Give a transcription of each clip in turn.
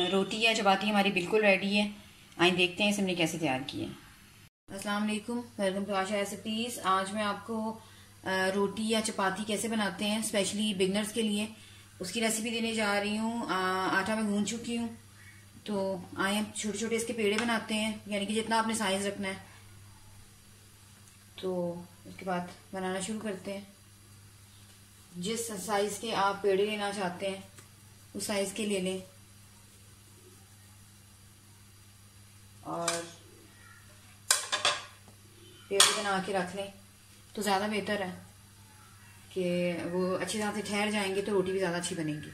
रोटी या चपाती हमारी बिल्कुल रेडी है। आइए देखते हैं इसे हमने कैसे तैयार किया है। अस्सलाम वालेकुम, वेलकम टू आशा रेसिपीज़। आज मैं आपको रोटी या चपाती कैसे बनाते हैं स्पेशली बिगनर्स के लिए उसकी रेसिपी देने जा रही हूँ। आटा मैं गूंथ चुकी हूँ, तो आए छोटे छोटे इसके पेड़े बनाते हैं, यानी कि जितना आपने साइज़ रखना है। तो उसके बाद बनाना शुरू करते हैं। जिस साइज़ के आप पेड़े लेना चाहते हैं उस साइज़ के ले लें और पेड़े बना के रख लें तो ज़्यादा बेहतर है कि वो अच्छी तरह से ठहर जाएंगे तो रोटी भी ज़्यादा अच्छी बनेगी।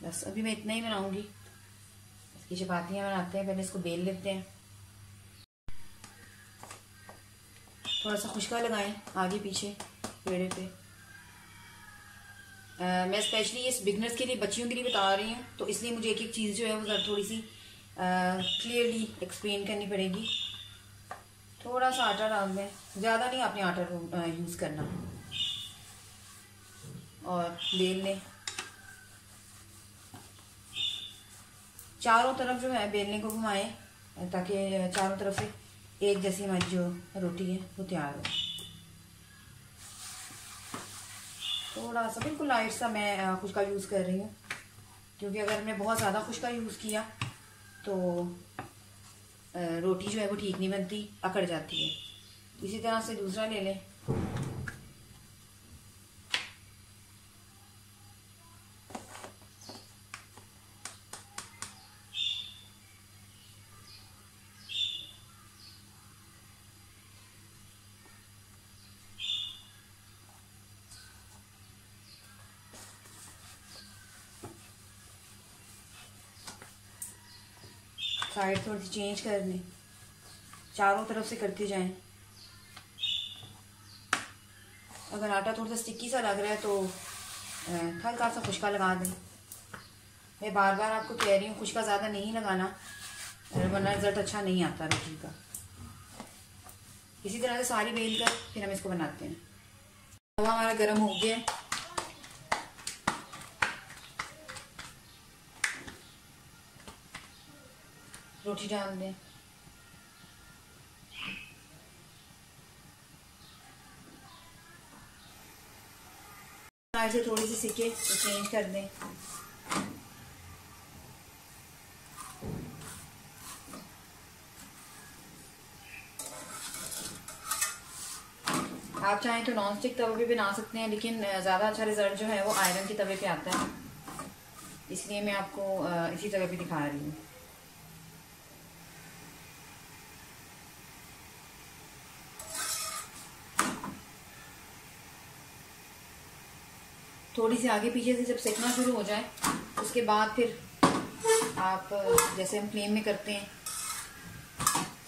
बस अभी मैं इतना ही बनाऊंगी। इसकी चपातियाँ बनाते हैं, पहले इसको बेल लेते हैं। थोड़ा सा खुशका लगाएं आगे पीछे पेड़े पे। मैं स्पेशली इस बिगनर्स के लिए, बच्चियों के लिए बता रही हूँ, तो इसलिए मुझे एक एक चीज़ जो है वो थोड़ी सी क्लियरली एक्सप्लेन करनी पड़ेगी। थोड़ा सा आटा डाल दें, ज़्यादा नहीं आपने आटा यूज़ करना, और बेल लें। चारों तरफ जो है बेलने को घुमाएं ताकि चारों तरफ से एक जैसी हमारी जो रोटी है वो तैयार हो। थोड़ा सा बिल्कुल लाइट सा मैं खुशका यूज़ कर रही हूँ, क्योंकि अगर हमने बहुत ज़्यादा खुशका यूज़ किया तो रोटी जो है वो ठीक नहीं बनती, अकड़ जाती है। इसी तरह से दूसरा ले लें। साइड थोड़ी सी चेंज कर दें, चारों तरफ से करते जाएं। अगर आटा थोड़ा सा स्टिकी सा लग रहा है तो हल्का सा खुशका लगा दें। मैं बार बार आपको कह रही हूँ खुशका ज़्यादा नहीं लगाना, वरना रिजल्ट अच्छा नहीं आता रोटी का। इसी तरह से सारी बेल कर फिर हम इसको बनाते हैं। तवा हमारा गर्म हो गया है। रोटी डाल दें। साइड से थोड़ी सी सिके तो चेंज कर दें। आप चाहें तो नॉन स्टिक तवे पे बना सकते हैं, लेकिन ज़्यादा अच्छा रिजल्ट जो है वो आयरन के तवे पे आता है, इसलिए मैं आपको इसी तवे पे दिखा रही हूँ। थोड़ी सी आगे पीछे से जब सेकना शुरू हो जाए उसके बाद फिर आप जैसे हम फ्लेम में करते हैं,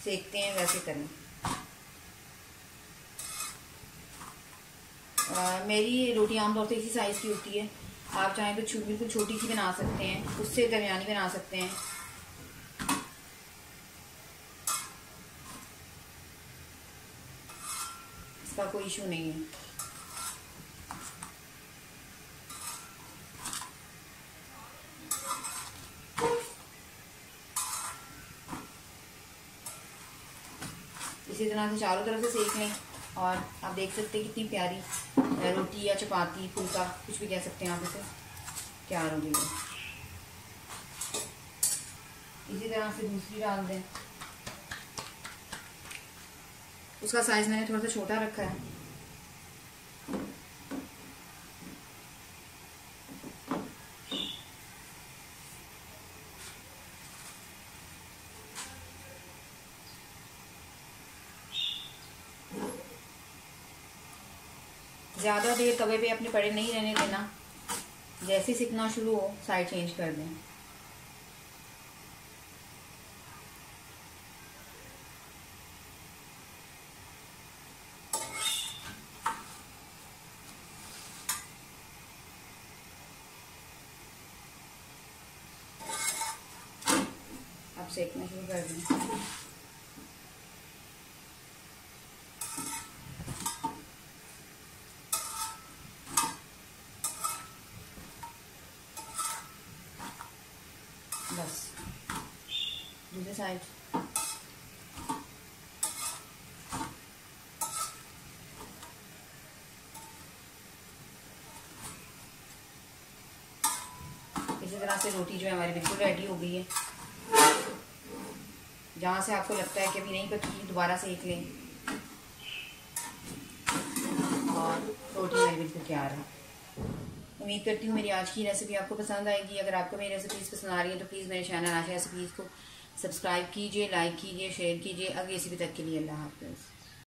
सेकते हैं, वैसे करें। मेरी रोटी आमतौर से इसी साइज़ की होती है। आप चाहें तो बिल्कुल छोटी सी बना सकते हैं, उससे दरमियानी बना सकते हैं। इसका कोई इशू नहीं है। इसी तरह से चारों तरफ से सेक लें और आप देख सकते हैं कितनी प्यारी रोटी या चपाती, फुल्का, कुछ भी कह सकते हैं आप इसे, तैयार हो गई है। इसी तरह से दूसरी डाल दें। उसका साइज मैंने थोड़ा सा छोटा रखा है। ज़्यादा देर तवे पे अपने पड़े नहीं रहने देना। जैसे ही सिकना शुरू हो साइड चेंज कर दें। आप सेकना शुरू कर दें। बस दूसरी साइड इसी तरह से रोटी जो है हमारी बिल्कुल रेडी हो गई है। जहाँ से आपको लगता है कि अभी नहीं पकी दोबारा सेक लें और रोटी हमारी बिल्कुल तैयार है। उम्मीद करती हूँ मेरी आज की रेसिपी आपको पसंद आएगी। अगर आपको मेरी रेसिपीज़ पसंद आ रही है तो प्लीज़ मेरे चैनल आशा रेसिपीज़ को सब्सक्राइब कीजिए, लाइक कीजिए, शेयर कीजिए। अगली रेसिपी तक के लिए अल्लाह हाफ़िज़।